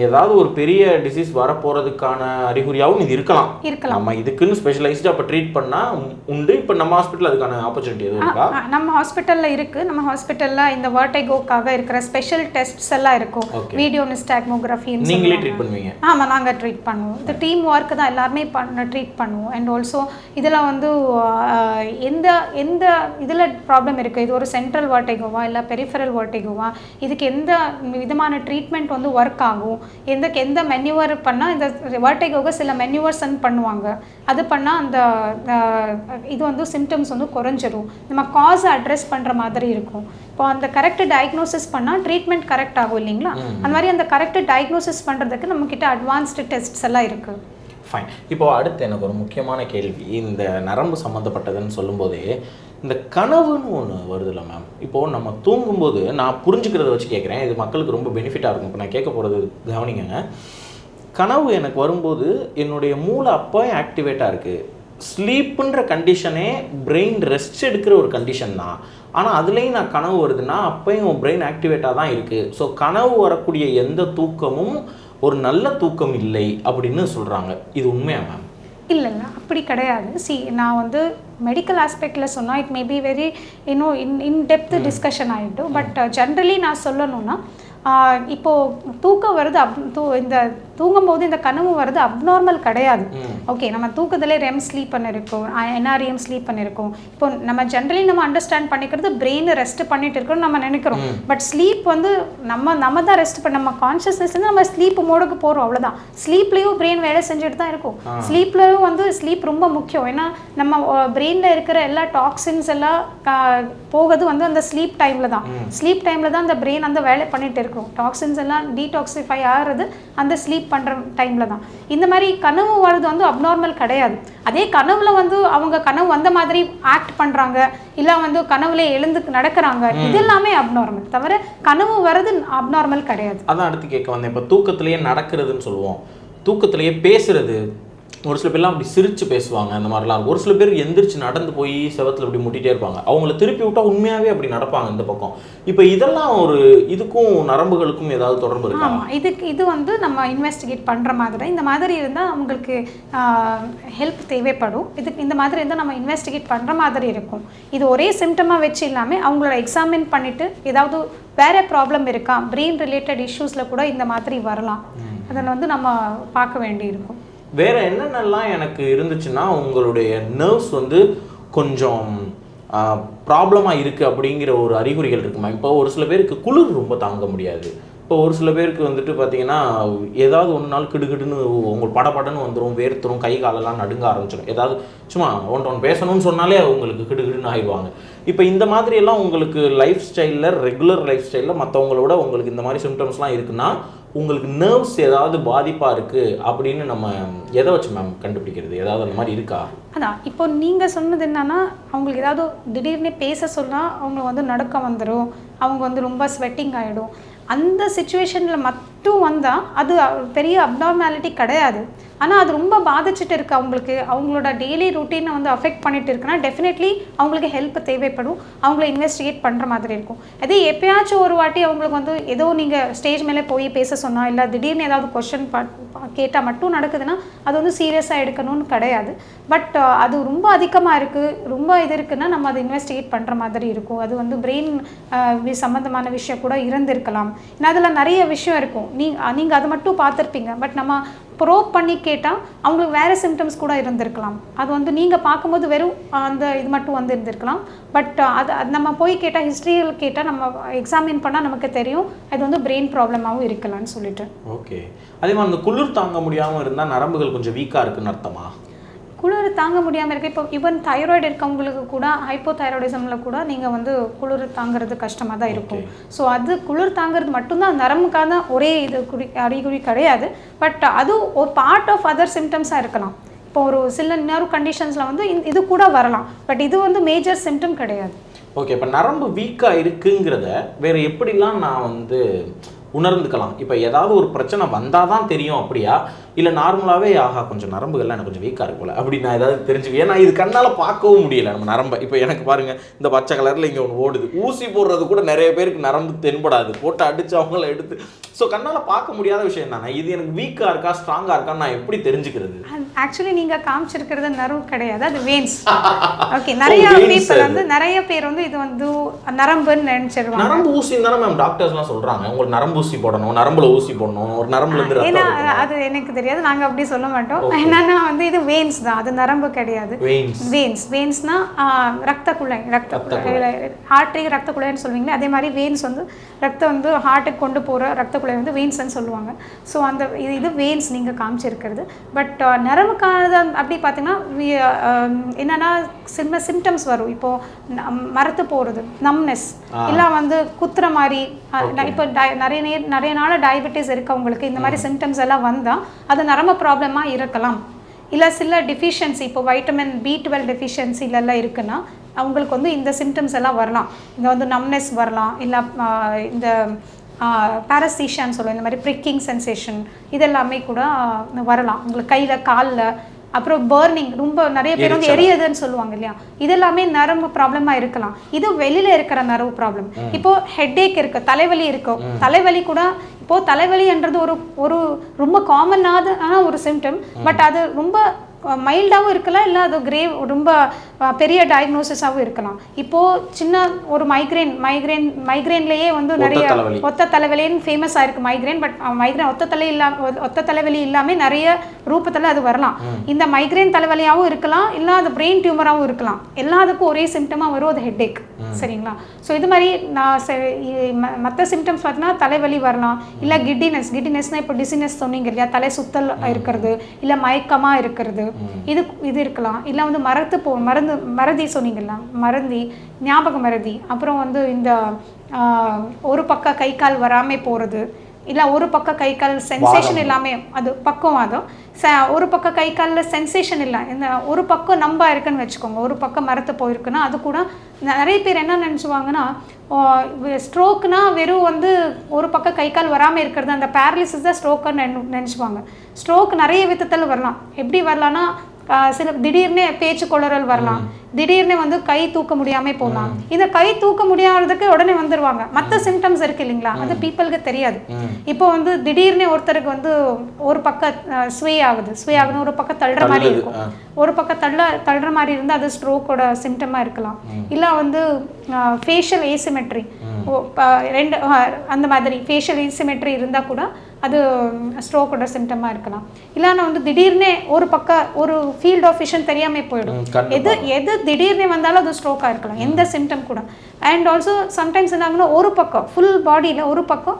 ஏதாவது ஒரு பெரிய டிசீஸ் வரப்போகிறதுக்கான அறிகுறியாகவும் இது இருக்கலாம். நம்ம இதுக்குன்னு ஸ்பெஷலைஸ்டாக அப்போ ட்ரீட் பண்ணால் உண்டு. இப்போ நம்ம ஹாஸ்பிட்டல் அதுக்கான ஆப்பர்ச்சுனிட்டி எதுவும் இருக்கா? நம்ம ஹாஸ்பிட்டலில் இருக்குது. நம்ம ஹாஸ்பிட்டலில் இந்த வர்ட்டிகோக்காக இருக்கிற ஸ்பெஷல் டெஸ்ட்ஸ் எல்லாம் இருக்கும். வீடியோ நிஸ்டாக்மோகிராஃபி நீங்களே ட்ரீட் பண்ணுவீங்க? ஆமாம், நாங்கள் ட்ரீட் பண்ணுவோம். இது டீம் ஒர்க் தான், எல்லாருமே ட்ரீட் பண்ணுவோம். அண்ட் ஆல்சோ இதில் வந்து எந்த எந்த இதில் ப்ராப்ளம் இருக்குது, இது ஒரு சென்ட்ரல் வர்ட்டிகோவா இல்லை பெரிஃபெரல் வர்ட்டிகோவா, இதுக்கு எந்த விதமான ட்ரீட்மெண்ட் வந்து ஒர்க் ஆகும், எந்த மென்யூவர் பண்ணால் இந்த வர்ட்டிகோக்கு சில மென்யூவர்ஸ் பண்ணுவாங்க, அது பண்ணால் அந்த இது வந்து சிம்டம்ஸ் வந்து குறைஞ்சிரும். நம்ம காஸை அட்ரெஸ் பண்ணுற மாதிரி இருக்கும். இப்போ அந்த கரெக்ட் டயக்னோசிஸ் பண்ணால் ட்ரீட்மெண்ட் கரெக்ட் ஆகும் இல்லைங்களா? அந்த மாதிரி அந்த கரெக்ட் டயக்னோசிஸ் பண்ணுறதுக்கு நம்மக்கிட்ட அட்வான்ஸ்டு டெஸ்ட்ஸ் எல்லாம் இருக்குது. ஃபைன். இப்போ அடுத்து எனக்கு ஒரு முக்கியமான கேள்வி, இந்த நரம்பு சம்மந்தப்பட்டதுன்னு சொல்லும்போதே இந்த கனவுன்னு ஒன்று வருதுல்ல மேம். இப்போது நம்ம தூங்கும்போது நான் புரிஞ்சுக்கிறத வச்சு கேட்குறேன், இது மக்களுக்கு ரொம்ப பெனிஃபிட்டாக இருக்கும். இப்போ நான் கேட்க போகிறது கவனிங்க. கனவு எனக்கு வரும்போது என்னுடைய மூளை அப்போ ஆக்டிவேட்டாக இருக்குது. ஸ்லீப்புன்ற கண்டிஷனே பிரெயின் ரெஸ்ட் எடுக்கிற ஒரு கண்டிஷன் தான். ஆனால் அதுலேயும் நான் கனவு வருதுன்னா அப்போயும் பிரெயின் ஆக்டிவேட்டாக தான் இருக்குது. ஸோ கனவு வரக்கூடிய எந்த தூக்கமும் ஒரு நல்ல தூக்கம் இல்லை அப்படின்னு சொல்கிறாங்க. இது உண்மையா மேம்? இல்லை, அப்படி கிடையாது. நான் வந்து மெடிக்கல் ஆஸ்பெக்டில் சொன்னால் இட் மே பி வெரி இன்னும் இன் டெப்த் டிஸ்கஷன் ஆகிடும். பட் ஜென்ரலி நான் சொல்லணும்னா, இப்போது தூக்கம் வருது இந்த தூங்கும்போது இந்த கனவு வருது அப்நார்மல் கிடையாது. ஓகே, நம்ம தூக்கத்திலே ரெம் ஸ்லீப் பண்ணியிருக்கோம், NREM ஸ்லீப் பண்ணியிருக்கோம். இப்போ நம்ம ஜென்ரலி நம்ம அண்டர்ஸ்டாண்ட் பண்ணிக்கிறது பிரெயினை ரெஸ்ட் பண்ணிட்டு இருக்கோம்னு நம்ம நினைக்கிறோம். பட் ஸ்லீப் வந்து நம்ம தான் ரெஸ்ட் பண்ண, நம்ம கான்ஷியஸ்னஸ் வந்து நம்ம ஸ்லீப் மோடுக்கு போகிறோம், அவ்வளோதான். ஸ்லீப்லேயும் பிரெயின் வேலை செஞ்சுட்டு தான் இருக்கும். ஸ்லீப்லேயும் வந்து ஸ்லீப் ரொம்ப முக்கியம். ஏன்னா நம்ம பிரெயினில் இருக்கிற எல்லா டாக்ஸின்ஸ் எல்லாம் போகிறது வந்து அந்த ஸ்லீப் டைமில் தான். ஸ்லீப் டைமில் தான் அந்த பிரெயின் அந்த வேலை பண்ணிட்டு இருக்கும். டாக்ஸின்ஸ் எல்லாம் டீடாக்சிஃபை ஆகிறது அந்த ஸ்லீப் பண்ணுற டைமில் தான். இந்த மாதிரி கனவு வருது வந்து அப்நார்மல் கிடையாது. அதே கனவுல வந்து அவங்க கனவு வந்த மாதிரி ஆக்ட் பண்ணுறாங்க, இல்லை வந்து கனவுல எழுந்து நடக்கிறாங்க, இது எல்லாமே அப்நார்மல். தவிர கனவு வர்றது அப்நார்மல் கிடையாது. அதான் அடுத்து கேட்க வந்தேன். இப்போ தூக்கத்திலேயே நடக்கிறதுன்னு சொல்லுவோம், தூக்கத்திலேயே பேசுறது, ஒரு சில பேர்லாம் அப்படி சிரித்து பேசுவாங்க, அந்த மாதிரிலாம் இருக்கும். ஒரு சில பேர் எந்திரிச்சு நடந்து போய் செவத்தில் அப்படி முட்டிகிட்டே இருப்பாங்க, அவங்கள திருப்பி விட்டால் உண்மையாகவே அப்படி நடப்பாங்க இந்த பக்கம். இப்போ இதெல்லாம் ஒரு இதுக்கும் நரம்புகளுக்கும் ஏதாவது தொடர்பு இருக்கா? ஆமாம், இது வந்து நம்ம இன்வெஸ்டிகேட் பண்ணுற மாதிரி. இந்த மாதிரி இருந்தால் அவங்களுக்கு ஹெல்ப் தேவைப்படும். இந்த மாதிரி இருந்தால் நம்ம இன்வெஸ்டிகேட் பண்ணுற மாதிரி இருக்கும். இது ஒரே சிம்டமாக வச்சு இல்லாமல் அவங்களோட எக்ஸாமின் பண்ணிவிட்டு ஏதாவது வேறு ப்ராப்ளம் இருக்கா, பிரெயின் ரிலேட்டட் இஷ்யூஸில் கூட இந்த மாதிரி வரலாம். அதில் வந்து நம்ம பார்க்க வேண்டியிருக்கும். வேறு என்னென்னலாம் எனக்கு இருந்துச்சுன்னா, உங்களுடைய நர்வ்ஸ் வந்து கொஞ்சம் ப்ராப்ளமாக இருக்குது அப்படிங்கிற ஒரு அறிகுறிகள் இருக்குமா? இப்போ ஒரு சில பேருக்கு குளிர் ரொம்ப தாங்க முடியாது. இப்போ ஒரு சில பேருக்கு வந்துட்டு பார்த்தீங்கன்னா, ஏதாவது ஒன்று நாள் கிடுகிடுன்னு உங்களுக்கு படப்படன்னு வந்துடும், வேர்த்துரும், கை காலெல்லாம் நடுங்க ஆரம்பிச்சிடும். ஏதாவது சும்மா ஒன்று பேசணும்னு சொன்னாலே உங்களுக்கு கிடுகிடுன்னு ஆயிடுவாங்க. இப்போ இந்த மாதிரியெல்லாம் உங்களுக்கு லைஃப் ஸ்டைலில், ரெகுலர் லைஃப் ஸ்டைலில் மற்றவங்களோட உங்களுக்கு இந்த மாதிரி சிம்டம்ஸ்லாம் இருக்குன்னா, உங்களுக்கு நர்வ்ஸ் ஏதாவது பாதிப்பாக இருக்குது அப்படின்னு நம்ம எதை வச்சு மேம் கண்டுபிடிக்கிறது? ஏதாவது அந்த மாதிரி இருக்கா? அதான் இப்போ நீங்கள் சொன்னது என்னன்னா, அவங்களுக்கு ஏதாவது திடீர்னு பேச சொன்னால் அவங்க வந்து நடுக்கம் வந்துடும், அவங்க வந்து ரொம்ப ஸ்வெட்டிங் ஆகிடும். அந்த சுச்சுவேஷனில் மட்டும் மட்டும் வந்தால் அது பெரிய அப்நார்மாலிட்டி கிடையாது. ஆனால் அது ரொம்ப பாதிச்சுட்டு இருக்குது அவங்களுக்கு, அவங்களோட டெய்லி ரூட்டீனை வந்து அஃபெக்ட் பண்ணிட்டு இருக்குன்னா டெஃபினெட்லி அவங்களுக்கு ஹெல்ப் தேவைப்படும், அவங்கள இன்வெஸ்டிகேட் பண்ணுற மாதிரி இருக்கும். அதே எப்பயாச்சும் ஒரு வாட்டி அவங்களுக்கு வந்து ஏதோ நீங்கள் ஸ்டேஜ் மேலே போய் பேச சொன்னால் இல்லை திடீர்னு ஏதாவது கொஸ்டின் கேட்டால் மட்டும் நடக்குதுன்னா அது வந்து சீரியஸாக எடுக்கணும்னு கிடையாது. பட் அது ரொம்ப அதிகமாக இருக்குது, ரொம்ப இது இருக்குன்னா நம்ம அதை இன்வெஸ்டிகேட் பண்ணுற மாதிரி இருக்கும். அது வந்து பிரெயின் சம்மந்தமான விஷயம் கூட இருந்திருக்கலாம். ஏன்னா அதில் நிறைய விஷயம் இருக்கும், நீங்கள் அது மட்டும் பார்த்துருப்பீங்க. பட் நம்ம ப்ரோப் பண்ணி கேட்டால் அவங்களுக்கு வேறு சிம்டம்ஸ் கூட இருந்திருக்கலாம். அது வந்து நீங்கள் பார்க்கும்போது வெறும் அந்த இது மட்டும் வந்து இருந்திருக்கலாம். பட் அது நம்ம போய் கேட்டால், ஹிஸ்ட்ரியில் கேட்டால், நம்ம எக்ஸாமின் பண்ணால் நமக்கு தெரியும் அது வந்து பிரெயின் ப்ராப்ளமாகவும் இருக்கலாம்னு சொல்லிட்டு. ஓகே, அதே மாதிரி அந்த குளிர் தாங்க முடியாமல் இருந்தால் நரம்புகள் கொஞ்சம் வீக்காக இருக்குன்னு அர்த்தமா? குளிர் தாங்க முடியாமல் இருக்குது. இப்போ ஈவன் தைராய்டு இருக்கவங்களுக்கு கூட ஹைப்போதைராய்டிசமில் கூட நீங்கள் வந்து குளிர் தாங்கிறது கஷ்டமாக தான் இருக்கும். ஸோ அது குளிர் தாங்கிறது மட்டும்தான் நரம்புக்கான ஒரே இது அறிகுறி கிடையாது. பட் அது ஒரு பார்ட் ஆஃப் அதர் சிம்டம்ஸாக இருக்கலாம். இப்போ ஒரு சில நர்வ் கண்டிஷன்ஸில் வந்து இது கூட வரலாம். பட் இது வந்து மேஜர் சிம்டம் கிடையாது. ஓகே, இப்போ நரம்பு வீக்காக இருக்குங்கிறத வேறு எப்படிலாம் நான் வந்து உணர்ந்துக்கலாம்? இப்போ ஏதாவது ஒரு பிரச்சனை வந்தால் தான் தெரியும் அப்படியா, இல்லை நார்மலாகவே ஆஹா கொஞ்சம் நரம்புகள்லாம் எனக்கு கொஞ்சம் வீக்காக இருக்கும்ல அப்படி நான் ஏதாவது தெரிஞ்சுக்க? ஏன்னா இது கண்ணால் பார்க்கவும் முடியல நம்ம நரம்பை. இப்போ எனக்கு பாருங்கள், இந்த பச்சை கலரில் இங்கே ஒன்று ஓடுது, ஊசி போடுறது கூட நிறைய பேருக்கு நரம்பு தென்படாது, போட்டு அடித்து அவங்கள எடுத்து. ஸோ கண்ணால் பார்க்க முடியாத விஷயம் தானே இது. எனக்கு வீக்காக இருக்கா ஸ்ட்ராங்காக இருக்கான்னு நான் எப்படி தெரிஞ்சுக்கிறது? ஆக்சுவலி நீங்கள் காமிச்சிருக்கிறது நரம்பு கிடையாது, அது வெயின்ஸ். ஓகே, நிறைய பீப்புள் வந்து நிறைய பேர் வந்து இது வந்து நரம்புன்னு நினைச்சிருவாங்க. நரம்பு ஊசி தானே மேம் டாக்டர்ஸ்லாம் சொல்கிறாங்க, உங்களுக்கு நரம்பு ஊசி போடணும், நரம்புல ஊசி போடணும், ஒரு நரம்புல இருந்து. ஏன்னா அது எனக்கு தெரியாது, நாங்கள் அப்படி சொல்ல மாட்டோம். என்னன்னா வந்து இது வெயின்ஸ் தான், அது நரம்பு கிடையாது. வெயின்ஸ்னா ரத்த குழாய், ஹார்ட்ரி ரத்த குழாய்னு சொல்லுவீங்களே அதே மாதிரி வெயின்ஸ் வந்து ரத்தம் வந்து ஹார்ட்டுக்கு கொண்டு போகிற ரத்த குழாய் வந்து வெயின்ஸ்ன்னு சொல்லுவாங்க. ஸோ அந்த இது வெயின்ஸ் நீங்கள் காமிச்சிருக்கிறது. பட் நரம்புக்கானது அப்படி பார்த்தீங்கன்னா என்னென்னா சிம்டம்ஸ் வரும். இப்போது மரத்து போகிறது, நம்னஸ், இல்லை வந்து குத்துற மாதிரி. இப்போ நிறைய நாள் டயபெட்டிஸ் இருக்கவங்களுக்கு இந்த மாதிரி சிம்டம்ஸ் எல்லாம் வந்தால் அது நரம்பு ப்ராப்ளமாக இருக்கலாம். இல்லை சில டிஃபிஷியன்சி, இப்போ வைட்டமின் B12 டெஃபிஷியன்சிலெல்லாம் இருக்குன்னா அவங்களுக்கு வந்து இந்த சிம்டம்ஸ் எல்லாம் வரலாம். இங்கே வந்து நம்னஸ் வரலாம், இல்லை இந்த பாரசீஷான்னு சொல்லுவோம், இந்த மாதிரி ப்ரிக்கிங் சென்சேஷன் இதெல்லாமே கூட வரலாம் உங்களுக்கு கையில் காலில். அப்புறம் பர்னிங், ரொம்ப நிறைய பேர் வந்து எரியதுன்னு சொல்லுவாங்க இல்லையா, இதெல்லாமே நரம்பு ப்ராப்ளமாக இருக்கலாம். இது வெளியில் இருக்கிற நரம்பு ப்ராப்ளம். இப்போது ஹெட்டேக் இருக்குது, தலைவலி இருக்கும். தலைவலி கூட இப்போது தலைவலின்றது ஒரு ரொம்ப காமனான ஒரு சிம்டம். பட் அது ரொம்ப மைல்டாகவும் இருக்கலாம், இல்லை அது ரொம்ப பெரிய டயக்னோசிஸாகவும் இருக்கலாம். இப்போது சின்ன ஒரு மைக்ரேன்லேயே வந்து நிறைய ஒத்த தலைவலின்னு ஃபேமஸ் ஆயிருக்கு மைக்ரேன். பட் மைக்ரேன் ஒத்த தலைவலி இல்லாமல் நிறைய ரூபத்தில் அது வரலாம். இந்த மைக்ரேன் தலைவலியாகவும் இருக்கலாம், இல்லை அது பிரெயின் டியூமராகவும் இருக்கலாம். எல்லாத்துக்கும் ஒரே சிம்டமாக வரும், அது ஹெட்டேக். சரிங்களா? ஸோ இது மாதிரி மற்ற சிம்டம்ஸ் பார்த்தீங்கன்னா தலைவலி வரலாம், இல்லை கிட்டினஸ்னால் இப்போ டிசினஸ் சொன்னீங்க இல்லையா, தலை சுத்தல் இருக்கிறது, இல்லை மயக்கமாக இருக்கிறது, இது இருக்கலாம். இல்லை வந்து மறதி சொன்னீங்கல்ல, ஞாபக மறதி. அப்புறம் வந்து இந்த ஒரு பக்கம் கை கால் வராமல் போகிறது, இல்லை ஒரு பக்கம் கை கால் சென்சேஷன் இல்லாமல், அது பக்கவாதம். ஒரு பக்கம் கை காலில் சென்சேஷன் இல்லை, இந்த ஒரு பக்கம் நம்பா இருக்குன்னு வச்சுக்கோங்க, ஒரு பக்கம் மரத்து போயிருக்குன்னா அது கூட நிறைய பேர் என்ன நினச்சுவாங்கன்னா ஸ்ட்ரோக்னா வெறும் வந்து ஒரு பக்கம் கை கால் வராமல் இருக்கிறது, அந்த பேரலிசிஸ் தான் ஸ்ட்ரோக்குன்னு நினச்சிவாங்க. ஸ்ட்ரோக் நிறைய விதத்தில் வரலாம். எப்படி வரலான்னா சில திடீர்னு பேச்சு குளறல் வரலாம், திடீர்னு வந்து கை தூக்க முடியாமல் போகலாம். இந்த கை தூக்க முடியாததுக்கு உடனே வந்துடுவாங்க. மற்ற சிம்டம்ஸ் இருக்கு இல்லைங்களா, அது பீப்புளுக்கு தெரியாது. இப்போ வந்து திடீர்னு ஒருத்தருக்கு வந்து ஒரு பக்கம் ஸ்வே ஆகுது, ஒரு பக்கம் தள்ளுற மாதிரி இருக்கும், ஒரு பக்கம் தள்ளுற மாதிரி இருந்தால் அது ஸ்ட்ரோக்கோட சிம்டமாக இருக்கலாம். இல்லை வந்து ஃபேஷியல் ஏசிமெட்ரி, ரெண்டு அந்த மாதிரி ஃபேஷியல் ஏசிமெட்ரி இருந்தால் கூட அது ஸ்ட்ரோக்கோட சிம்டமாக இருக்கலாம். இல்லைன்னா வந்து திடீர்னு ஒரு பக்கம் ஒரு ஃபீல்ட் ஆஃப் விஷன் தெரியாமல் போயிடும். எது திடீர்னு வந்தாலும் அது ஸ்ட்ரோக்காக இருக்கலாம், எந்த சிம்டம் கூட. அண்ட் ஆல்சோ சம்டைம்ஸ் என்னாங்கன்னா ஒரு பக்கம் ஃபுல் பாடியில் ஒரு பக்கம்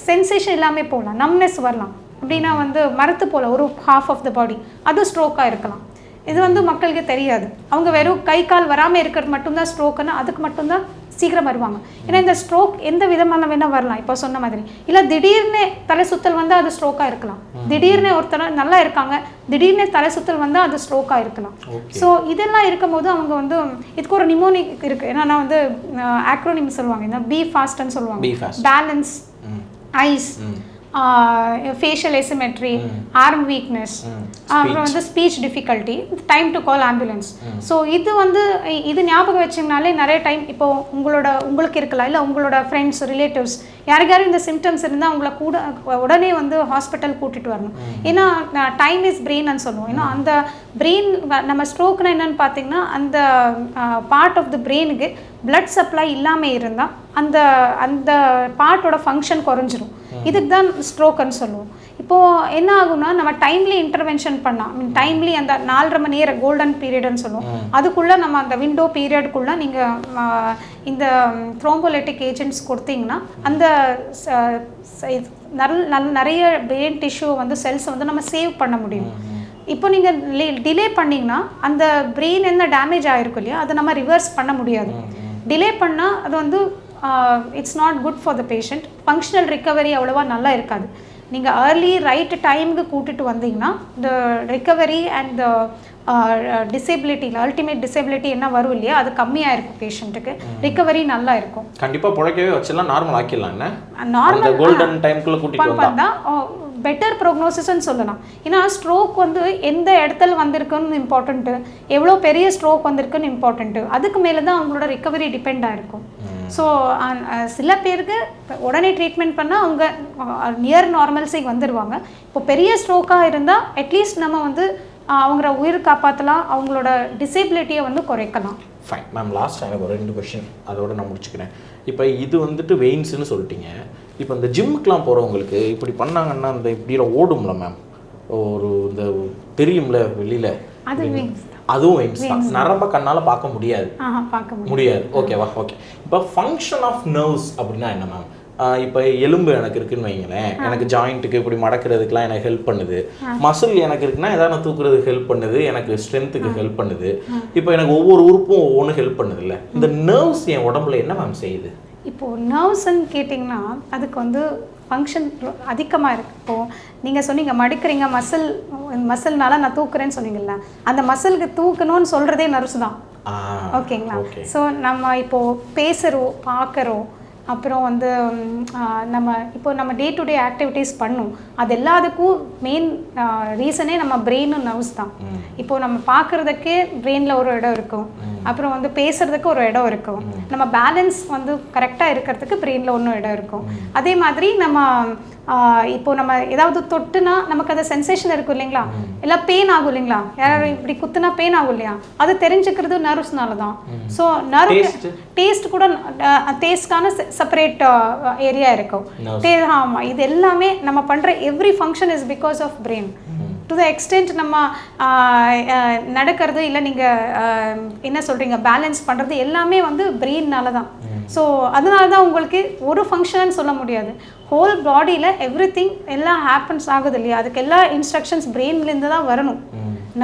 சென்சேஷன் இல்லாமல் போகலாம், நம்னஸ் வரலாம். அப்படின்னா வந்து மரத்து போல ஒரு ஹாஃப் ஆஃப் த பாடி, அது ஸ்ட்ரோக்காக இருக்கலாம். இது வந்து மக்களுக்கு தெரியாது. அவங்க வெறும் கை கால் வராமல் இருக்கிறது மட்டும்தான் ஸ்ட்ரோக்குன்னு அதுக்கு மட்டும்தான் சீக்கிரம் வருவாங்க. ஏன்னா இந்த ஸ்ட்ரோக் எந்த விதமான வேணால் வரலாம், இப்போ சொன்ன மாதிரி. இல்லை திடீர்னு தலை சுத்தல் வந்தால் அது ஸ்ட்ரோக்காக இருக்கலாம். திடீர்னு ஒருத்தர் நல்லா இருக்காங்க, திடீர்னு தலை சுத்தல் வந்தால் அது ஸ்ட்ரோக்காக இருக்கலாம். ஸோ இதெல்லாம் இருக்கும்போது அவங்க வந்து இதுக்கு ஒரு நிமோனிக் இருக்குது. என்னன்னா வந்து ஆக்ரோனிம் சொல்லுவாங்க, இந்த பி ஃபாஸ்ட்னு சொல்லுவாங்க. Balance, eyes, facial asymmetry, arm weakness, அப்புறம் வந்து speech difficulty, time to call ambulance. So இது ஞாபகம் வச்சிங்கனாலே நிறைய டைம் இப்போ உங்களுக்கு இருக்கலாம், இல்லை உங்களோட ஃப்ரெண்ட்ஸ் ரிலேட்டிவ்ஸ் யாருக்காரும் இந்த சிம்டம்ஸ் இருந்தால் அவங்கள உடனே வந்து ஹாஸ்பிட்டல் கூட்டிகிட்டு வரணும். ஏன்னா டைம் இஸ் பிரெயின்னு சொல்லுவோம். ஏன்னா அந்த பிரெயின் நம்ம ஸ்ட்ரோக்னா என்னென்னு பார்த்தீங்கன்னா அந்த பார்ட் ஆஃப் த பிரெயினுக்கு பிளட் சப்ளை இல்லாமல் இருந்தால் அந்த பார்ட்டோட ஃபங்க்ஷன் குறைஞ்சிரும். இதுக்கு தான் ஸ்ட்ரோக்குன்னு சொல்லுவோம். இப்போது என்ன ஆகும்னா நம்ம டைம்லி இன்டர்வென்ஷன் பண்ணால் டைம்லி அந்த 4.5 மணி நேரம் கோல்டன் பீரியட்னு சொல்லுவோம். அதுக்குள்ளே நம்ம அந்த விண்டோ பீரியடுக்குள்ளே நீங்கள் இந்த த்ரோம்போலைட்டிக் ஏஜென்ட்ஸ் கொடுத்தீங்கன்னா அந்த நிறைய பிரெயின் டிஷ்யூ வந்து செல்ஸை வந்து நம்ம சேவ் பண்ண முடியும். இப்போ நீங்கள் டிலே பண்ணிங்கன்னா அந்த பிரெயின் என்ன டேமேஜ் ஆகிருக்கும் இல்லையா, அதை நம்ம ரிவர்ஸ் பண்ண முடியாது. டிலே பண்ணால் அது வந்து it's not good for the patient. Functional recovery அவ்வளோவா நல்லா இருக்காது. நீங்கள் ஏர்லி ரைட் டைமுக்கு கூட்டிட்டு வந்தீங்கன்னா இந்த ரிக்கவரி அண்ட் த டிசேபிலிட்டியில் அல்டிமேட் டிசேபிலிட்டி என்ன வரும் இல்லையா, அது கம்மியாக இருக்கும். பேஷண்ட்டுக்கு ரிக்கவரி நல்லா இருக்கும். கண்டிப்பாக புழைக்கவே வச்சலாம், நார்மல் ஆக்கிடலாம். நார்மல் கோல்டன் டைம்குள்ளே கூட்டிட்டு வந்தால் பெட்டர் ப்ரோக்னோசிஸ்ன்னு சொல்லலாம். ஏன்னா ஸ்ட்ரோக் வந்து எந்த இடத்துல வந்திருக்குன்னு இம்பார்ட்டண்ட்டு, எவ்வளோ பெரிய ஸ்ட்ரோக் வந்திருக்குன்னு இம்பார்ட்டண்ட்டு, அதுக்கு மேலே தான் அவங்களோட ரிக்கவரி டிபெண்ட் ஆகிருக்கும். ஸோ சில பேருக்கு உடனே ட்ரீட்மெண்ட் பண்ணால் அவங்க நியர் நார்மல்ஸிக்கு வந்துடுவாங்க. இப்போ பெரிய ஸ்ட்ரோக்காக இருந்தால் அட்லீஸ்ட் நம்ம வந்து அவங்கள உயிர் காப்பாற்றலாம், அவங்களோட டிசேபிலிட்டியை வந்து குறைக்கலாம். ஃபைன் மேம், லாஸ்ட் எனக்கு ஒரு 2 கொஷின் அதோடு நான் முடிச்சுக்கிறேன். இப்போ இது வந்துட்டு வெயின்ஸ்னு சொல்லிட்டீங்க. இப்போ இந்த ஜிம்முக்கெலாம் போகிறவங்களுக்கு இப்படி பண்ணாங்கன்னா இந்த இப்படிலாம் ஓடும்ல மேம், ஒரு இந்த தெரியும்ல வெளியில், அதுவும் வெயின்ஸ் தான். நரம்ப கண்ணால் பார்க்க முடியாது. ஓகேவா? ஓகே. இப்போ ஃபங்க்ஷன் ஆஃப் நர்வ்ஸ் அப்படின்னா என்ன மேம்? இப்போ எலும்பு எனக்கு இருக்குன்னு வைங்களேன், எனக்கு ஜாயிண்ட்டுக்கு இப்படி மடக்கிறதுக்கெலாம் எனக்கு ஹெல்ப் பண்ணுது. மசில் எனக்கு இருக்குன்னா எதாவது நான் தூக்குறதுக்கு ஹெல்ப் பண்ணுது, எனக்கு ஸ்ட்ரென்த்துக்கு ஹெல்ப் பண்ணுது. இப்போ எனக்கு ஒவ்வொரு உறுப்பும் ஒவ்வொன்று ஹெல்ப் பண்ணுது இல்லை. இந்த நர்வ்ஸ் என் உடம்புல என்ன மேம் செய்யுது? இப்போது நர்வ்ஸ்ன்னு கேட்டிங்கன்னா அதுக்கு வந்து ஃபங்க்ஷன் அதிகமாக இருக்குது. இப்போது நீங்கள் சொன்னீங்க மடிக்கிறீங்க, மசில்னால நான் தூக்குறேன்னு சொன்னீங்கல்ல, அந்த மசிலுக்கு தூக்கணும்னு சொல்கிறதே நர்வ்ஸ் தான். ஓகேங்களா? ஸோ நம்ம இப்போது பேசுகிறோம், பார்க்குறோம், அப்புறம் வந்து நம்ம டே டு டே ஆக்டிவிட்டீஸ் பண்ணும், அது எல்லாத்துக்கும் மெயின் ரீசனே நம்ம பிரெயின் நர்வ்ஸ் தான். இப்போ நம்ம பார்க்குறதுக்கே பிரெயினில் ஒரு இடம் இருக்கும், அப்புறம் வந்து பேசுறதுக்கு ஒரு இடம் இருக்கும், நம்ம பேலன்ஸ் வந்து கரெக்டாக இருக்கிறதுக்கு பிரெயினில் ஒன்றும் இடம் இருக்கும். அதே மாதிரி நம்ம இப்போ நம்ம ஏதாவது தொட்டுனா நமக்கு அந்த சென்சேஷன் இருக்கும் இல்லைங்களா, எல்லாம் பெயின் ஆகும் இல்லைங்களா, யாராவது இப்படி குத்துனா பெயின் ஆகும் இல்லையா, அது தெரிஞ்சுக்கிறது நர்வ்ஸ்னால தான். ஸோ நர்வ் டேஸ்ட் கூட டேஸ்ட்கான செப்பரேட் ஏரியா இருக்கும். ஆமாம், இது எல்லாமே நம்ம பண்ணுற every function is because of brain. To the extent நம்ம நடக்கிறது இல்லை, நீங்கள் என்ன சொல்கிறீங்க பேலன்ஸ் பண்ணுறது எல்லாமே வந்து பிரெயின்னால தான். ஸோ அதனால தான் உங்களுக்கு ஒரு ஃபங்க்ஷன்னு சொல்ல முடியாது, ஹோல் பாடியில் எவ்ரிதிங் எல்லாம் ஹேப்பன்ஸ் ஆகுது இல்லையா, அதுக்கு எல்லா இன்ஸ்ட்ரக்ஷன்ஸ் பிரெயின்லேருந்து தான் வரணும்.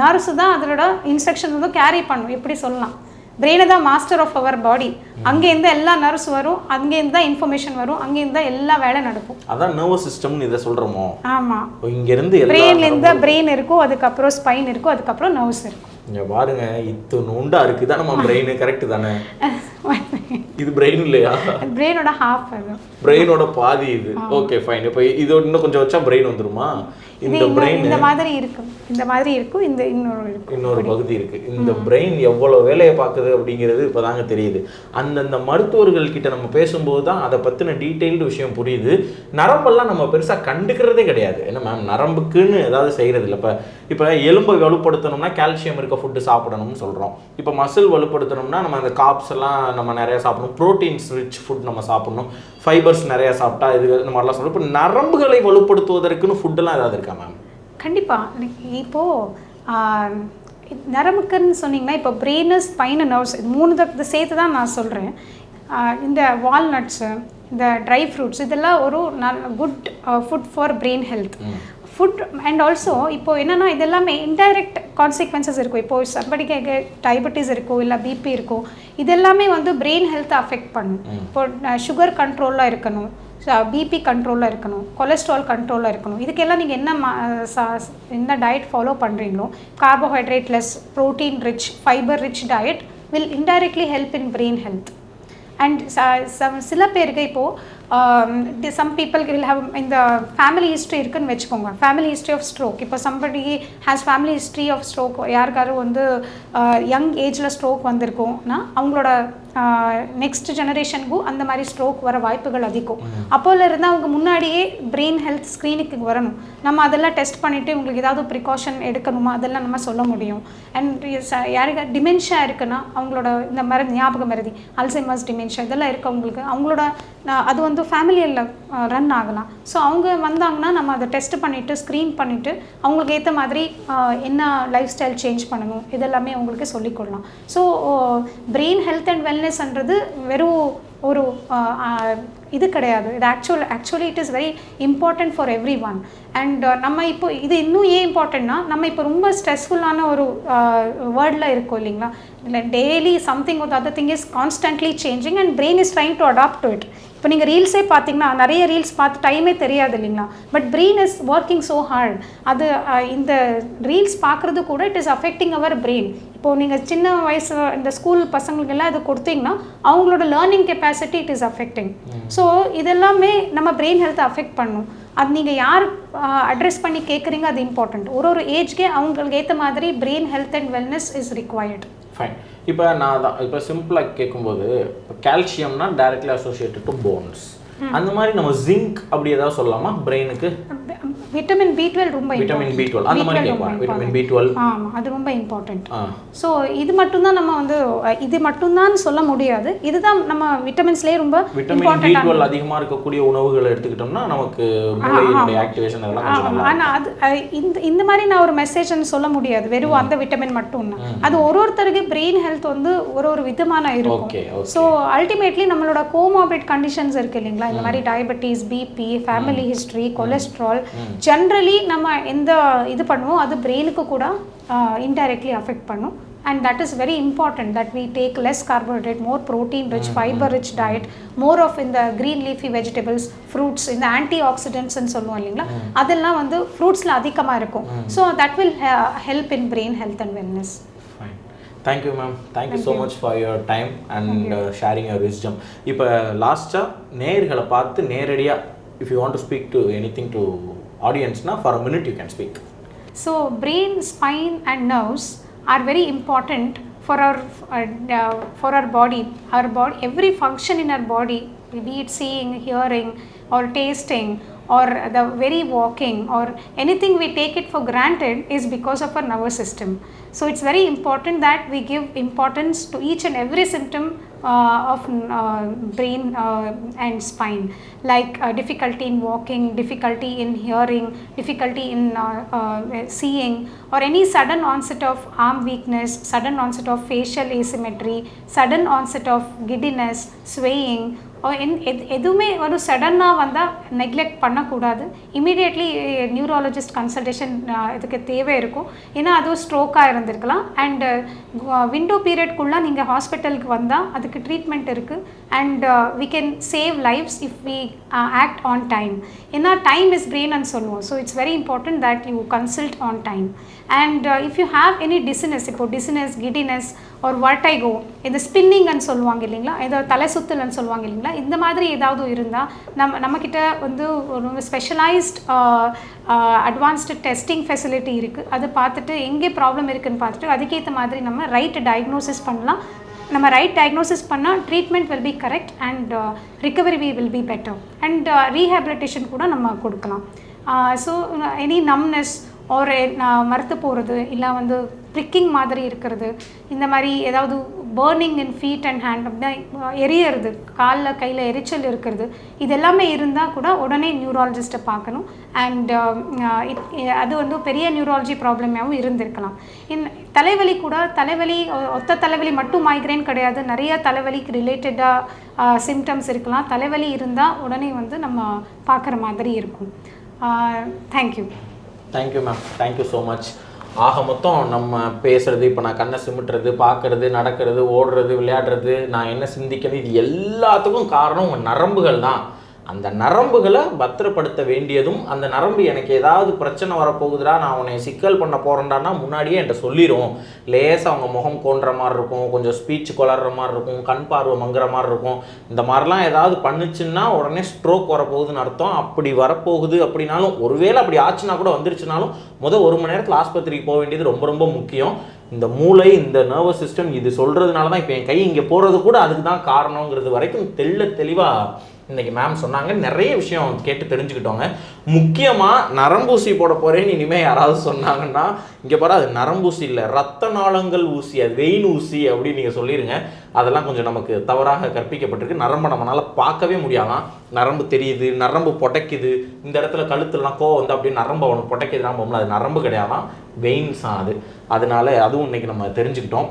நர்வ்ஸ் தான் அதோட இன்ஸ்ட்ரக்ஷன் வந்து கேரி பண்ணும். எப்படி சொல்லலாம், பிரெயினை தான் மாஸ்டர் ஆஃப் அவர் பாடி. அங்கேருந்து எல்லா நர்வ்ஸ் வரும், அங்கேருந்து தான் இன்ஃபர்மேஷன் வரும், அங்கேருந்து தான் எல்லா வேலை நடக்கும். அதான் நர்வஸ் சிஸ்டம்னு இதை சொல்கிறோமோ? ஆமாம், இங்கேருந்து பிரெயின்லேருந்து பிரெயின் இருக்கும், அதுக்கப்புறம் ஸ்பைன் இருக்கும், அதுக்கப்புறம் நர்வ்ஸ் இருக்கும். இங்கே பாருங்க, இத்தனோண்டா இருக்குது தான் நம்ம பிரெயின். கரெக்டு தானே? இது பிரெயின் இல்லையா? பிரெயினோட ஹாஃப், அது பிரெயினோட பாதி இது. Okay fine. இப்போ இது இன்னும் கொஞ்சம் வச்சா பிரெயின் வந்துருமா? இந்த பிரெயின் இந்த மாதிரி இருக்கும், இந்த மாதிரி இருக்கும், இந்த இன்னொரு பகுதி இருக்கு. இந்த பிரெயின் எவ்வளவு வேலையை பார்க்குது அப்படிங்கிறது இப்போதாங்க தெரியுது. அந்தந்த மருத்துவர்கள் கிட்ட நம்ம பேசும்போது தான் அதை பற்றின டீட்டெயில்டு விஷயம் புரியுது. நரம்பெல்லாம் நம்ம பெருசாக கண்டுக்கிறதே கிடையாது. ஏன்னா மேம், நரம்புக்குன்னு ஏதாவது செய்கிறது இல்லை. இப்போ எலும்பை வலுப்படுத்தணும்னா கால்சியம் இருக்க ஃபுட்டு சாப்பிடணும்னு சொல்கிறோம். இப்போ மசில் வலுப்படுத்தணும்னா நம்ம அந்த காப்ஸ் எல்லாம் நம்ம நிறையா சாப்பிடணும், ப்ரோட்டீன்ஸ் ரிச் ஃபுட் நம்ம சாப்பிடணும், ஃபைபர்ஸ் நிறையா சாப்பிட்டா இது இந்த மாதிரிலாம் சொல்கிறோம். இப்போ நரம்புகளை வலுப்படுத்துவதற்குன்னு ஃபுட்டெல்லாம் ஏதாவது இருக்கா மேம்? கண்டிப்பாக. இப்போது நரம்புக்குன்னு சொன்னீங்கன்னா இப்போ பிரெயின், ஸ்பைன், நர்வ்ஸ் இது 3 சேர்த்து தான் நான் சொல்கிறேன். இந்த வால்நட்ஸு, இந்த ட்ரை ஃப்ரூட்ஸ் இதெல்லாம் ஒரு good food for brain health food. And also இப்போ என்னென்னா இது எல்லாமே இன்டைரக்ட் கான்சிக்வன்சஸ் இருக்கும். இப்போது சம்படிக்கு டயபெட்டிஸ் இருக்கும், இல்லை பிபி இருக்கும், இது எல்லாமே வந்து பிரெயின் ஹெல்த்தை அஃபெக்ட் பண்ணும். இப்போ சுகர் கண்ட்ரோலாக இருக்கணும், பிபி கண்ட்ரோலில் இருக்கணும், கொலஸ்ட்ரால் கண்ட்ரோலில் இருக்கணும். இதுக்கெல்லாம் நீங்கள் என்ன டயட் ஃபாலோ பண்ணுறீங்களோ, carbohydrate less, protein rich, fibre rich diet will indirectly help in brain health. And சில பேருக்கு இப்போது சம் பீப்புள் வில் ஹவ் இந்த ஃபேமிலி ஹிஸ்ட்ரி இருக்குன்னு வச்சுக்கோங்க, ஃபேமிலி ஹிஸ்ட்ரி ஆஃப் ஸ்ட்ரோக். இப்போ somebody has family history of stroke, யாருக்காரும் வந்து யங் ஏஜில் ஸ்ட்ரோக் வந்திருக்கும்னா அவங்களோட நெக்ஸ்ட் ஜெனரேஷனுக்கும் அந்த மாதிரி ஸ்ட்ரோக் வர வாய்ப்புகள் அதிகம். அப்போல இருந்து அவங்க முன்னாடியே பிரெயின் ஹெல்த் ஸ்க்ரீனிங்க்கு வரணும். நம்ம அதெல்லாம் டெஸ்ட் பண்ணிவிட்டு உங்களுக்கு ஏதாவது ப்ரிகாஷன் எடுக்கணுமா அதெல்லாம் நம்ம சொல்ல முடியும். அண்ட் யாருக்கு டிமென்ஷியா இருக்குன்னா அவங்களோட இந்த ஞாபக மறதி, அல்சைமர்ஸ் டிமென்ஷியா இதெல்லாம் இருக்கவங்களுக்கு அவங்களோட அது வந்து ஃபேமிலியில் ரன் ஆகலாம். ஸோ அவங்க வந்தாங்கன்னா நம்ம அதை டெஸ்ட் பண்ணிவிட்டு ஸ்க்ரீன் பண்ணிவிட்டு அவங்களுக்கு ஏற்ற மாதிரி என்ன லைஃப் ஸ்டைல் சேஞ்ச் பண்ணணும் இதெல்லாமே அவங்களுக்கு சொல்லிக்கொள்ளலாம். ஸோ பிரெயின் ஹெல்த் அண்ட் வெல்னஸ்ன்றது வெறும் ஒரு இது கிடையாது. இது actually it is very important for every one. And நம்ம இப்போ இது இன்னும் ஏன் இம்பார்ட்டன்ட்னா நம்ம இப்போ ரொம்ப ஸ்ட்ரெஸ்ஃபுல்லான ஒரு வேர்ல்டில் இருக்கோம் இல்லைங்களா. இல்லை டெய்லி சம்திங் ஒரு other thing is constantly changing and brain is trying to adapt to it. இப்போ நீங்கள் ரீல்ஸே பார்த்தீங்கன்னா நிறைய ரீல்ஸ் பார்த்து டைமே தெரியாது இல்லைங்களா. But brain is working so hard. அது இந்த ரீல்ஸ் பார்க்குறது கூட it is affecting our brain. இப்போது நீங்கள் சின்ன வயசு இந்த ஸ்கூல் பசங்களுக்கெல்லாம் இது கொடுத்தீங்கன்னா அவங்களோட learning capacity it is affecting. So இதெல்லாமே நம்ம பிரெயின் ஹெல்த்தை அஃபெக்ட் பண்ணும். அது நீங்கள் யார் அட்ரெஸ் பண்ணி கேட்குறீங்க அது இம்பார்ட்டண்ட். ஒரு ஏஜ்க்கே அவங்களுக்கு ஏற்ற மாதிரி brain health and wellness is required. Fine. இப்போ நான் தான் இப்போ சிம்பிளாக கேட்கும்போது இப்போ கால்சியம்னா டைரக்ட்லி அசோசியேட்டட் டு போன்ஸ், அந்த மாதிரி நம்ம ஜிங்க் அப்படி ஏதாவது சொல்லலாமா பிரெயினுக்கு? விட்டமின் B12 ரொம்ப விட்டமின் B12 அந்த மாதிரி கேட்பாங்க. விட்டமின் B12 ஆமாம் அது ரொம்ப இம்பார்ட்டண்ட். ஸோ இது மட்டும்தான் நம்ம வந்து இது மட்டும்தான் சொல்ல முடியாது. இதுதான் நம்ம விட்டமின்ஸ்லேயே ரொம்ப விட்டமின் B12 அதிகமாக இருக்கக்கூடிய உணவுகளை எடுத்துக்கிட்டோம்னா நமக்கு மூளையினுடைய ஆக்டிவேஷன் அதெல்லாம் கொஞ்சம் நல்லா. ஆனால் அது இந்த மாதிரி நான் ஒரு மெசேஜ்னு சொல்ல முடியாது வெறும் அந்த விட்டமின் மட்டும். அது ஒருத்தருக்கு பிரெயின் ஹெல்த் வந்து ஒரு விதமான இருக்கும். ஸோ அல்டிமேட்லி நம்மளோட கோமார்பிட் கண்டிஷன்ஸ் இருக்கு இல்லைங்களா, இந்த மாதிரி diabetes, BP, family history, cholesterol, generally நம்ம எந்த இது பண்ணுவோம் அது பிரெயினுக்கு கூட இன்டைரக்ட்லி அஃபெக்ட் பண்ணும். And that is very important that we take less carbohydrate, more protein rich, fiber rich diet, more of in the green leafy vegetables, fruits, in the antioxidants and சொல்லுவோம் இல்லைங்களா, அதெல்லாம் வந்து ஃப்ரூட்ஸில் அதிகமாக இருக்கும். So that will help in brain health and wellness. Fine. Thank you ma'am. Thank you so much for your time and sharing your wisdom. இப்போ லாஸ்ட்டாக நேயர்களை பார்த்து நேரடியாக if you want to speak to anything to audience na for a minute you can speak. So brain, spine and nerves are very important for our body. Every function in our body, be it seeing, hearing or tasting or the very walking or anything we take it for granted is because of our nervous system. So it's very important that we give importance to each and every symptom of brain and spine, like difficulty in walking, difficulty in hearing, difficulty in seeing, or any sudden onset of arm weakness, sudden onset of facial asymmetry, sudden onset of giddiness, swaying, எதுவுமே ஒரு சடனாக வந்தால் neglect பண்ணக்கூடாது. Immediately neurologist consultation இதுக்கு தேவை இருக்கும். ஏன்னா அதுவும் ஸ்ட்ரோக்காக இருந்திருக்கலாம். அண்ட் விண்டோ பீரியட்குள்ளே நீங்கள் ஹாஸ்பிட்டலுக்கு வந்தால் அதுக்கு ட்ரீட்மெண்ட் இருக்குது. And we can save lives if we act on time. ஏன்னா டைம் இஸ் பிரெயின்னு சொல்லுவோம். So it's very important that you consult on time. And if you have any dizziness, இப்போ டிசினஸ், கிடினஸ் ஒரு வர்டைகோ, இந்த ஸ்பின்னிங்னு சொல்லுவாங்க இல்லைங்களா, ஏதோ தலை சுத்தல்னு சொல்லுவாங்க இல்லைங்களா, இந்த மாதிரி ஏதாவது இருந்தால் நம்மக்கிட்ட வந்து ஒரு ஸ்பெஷலைஸ்ட் அட்வான்ஸ்டு டெஸ்டிங் ஃபெசிலிட்டி இருக்குது. அதை பார்த்துட்டு எங்கே ப்ராப்ளம் இருக்குதுன்னு பார்த்துட்டு அதுக்கேற்ற மாதிரி நம்ம ரைட் டயக்னோசிஸ் பண்ணலாம். நம்ம ரைட் டயக்னோசிஸ் பண்ணால் treatment will be correct and recovery will be better and rehabilitation கூட நம்ம கொடுக்கலாம். ஸோ எனி நம்னஸ் ஒரு மரத்து போகிறது, இல்லை வந்து ப்ரிக்கிங் மாதிரி இருக்கிறது, இந்த மாதிரி ஏதாவது burning in feet and hand, அப்படின்னா எரியறது, காலில் கையில் எரிச்சல் இருக்கிறது, இது எல்லாமே இருந்தால் கூட உடனே நியூராலஜிஸ்ட்டை பார்க்கணும். அண்ட் அது வந்து பெரிய நியூராலஜி ப்ராப்ளமாகவும் இருந்திருக்கலாம். தலைவலி கூட, தலைவலி ஒத்த தலைவலி மட்டும் மைக்ரைன் கிடையாது, நிறைய தலைவலிக்கு ரிலேட்டடாக சிம்டம்ஸ் இருக்கலாம். தலைவலி இருந்தால் உடனே வந்து நம்ம பார்க்குற மாதிரி இருக்கும். Thank you. Thank you ma'am. Thank you so much. ஆக மொத்தம் நம்ம பேசுகிறது, இப்போ நான் கண்ணை சிமிட்டுறது, பார்க்குறது, நடக்கிறது, ஓடுறது, விளையாடுறது, நான் என்ன சிந்திக்கிறது, இது எல்லாத்துக்கும் காரணம் உங்கள் நரம்புகள் தான். அந்த நரம்புகளை பத்திரப்படுத்த வேண்டியதும், அந்த நரம்பு எனக்கு ஏதாவது பிரச்சனை வரப்போகுதுடா, நான் உன்னை சிக்கல் பண்ண போகிறேன்டான்னா முன்னாடியே என்கிட்ட சொல்லிடும். லேசாக அவங்க முகம் கோன்ற மாதிரி இருக்கும், கொஞ்சம் ஸ்பீச் கொளர்ற மாதிரி இருக்கும், கண் பார்வை மங்குற மாதிரி இருக்கும். இந்த மாதிரிலாம் ஏதாவது பண்ணுச்சுன்னா உடனே ஸ்ட்ரோக் வரப்போகுதுன்னு அர்த்தம். அப்படி வரப்போகுது அப்படின்னாலும், ஒருவேளை அப்படி ஆச்சுன்னா கூட வந்துருச்சுனாலும் 1 மணி நேரத்தில் ஆஸ்பத்திரிக்கு போக வேண்டியது ரொம்ப ரொம்ப முக்கியம். இந்த மூளை, இந்த நர்வஸ் சிஸ்டம் இது சொல்கிறதுனால தான் இப்போ என் கை இங்கே போகிறது கூட அதுக்கு தான் காரணங்கிறது வரைக்கும் தெளிவாக இன்றைக்கி மேம் சொன்னாங்க. நிறைய விஷயம் கேட்டு தெரிஞ்சுக்கிட்டோங்க. முக்கியமாக நரம்பூசி போட போகிறேன்னு இனிமேல் யாராவது சொன்னாங்கன்னா, இங்கே பாரு அது நரம்பூசி இல்லை, ரத்த நாளங்கள் ஊசி, அது வெயின் ஊசி அப்படின்னு நீங்கள் சொல்லிடுங்க. அதெல்லாம் கொஞ்சம் நமக்கு தவறாக கற்பிக்கப்பட்டிருக்கு. நரம்பை நம்மளால் பார்க்கவே முடியாதான். நரம்பு தெரியுது, நரம்பு புடைக்குது, இந்த இடத்துல கழுத்துலாம் கோவம் வந்து அப்படியே நரம்பு அவனுக்கு புடைக்குதுலாம் போகல, அது நரம்பு கிடையாதான், வெயின்ஸ் தான் அது. அதனால அதுவும் இன்றைக்கி நம்ம தெரிஞ்சுக்கிட்டோம்.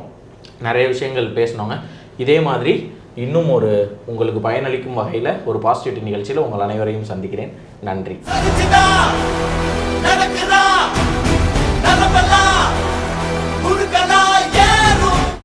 நிறைய விஷயங்கள் பேசினோங்க. இதே மாதிரி இன்னும் ஒரு உங்களுக்கு பயனளிக்கும் வகையில் ஒரு பாசிட்டிவிட்டி நிகழ்ச்சியில் உங்கள் அனைவரையும் சந்திக்கிறேன். நன்றி.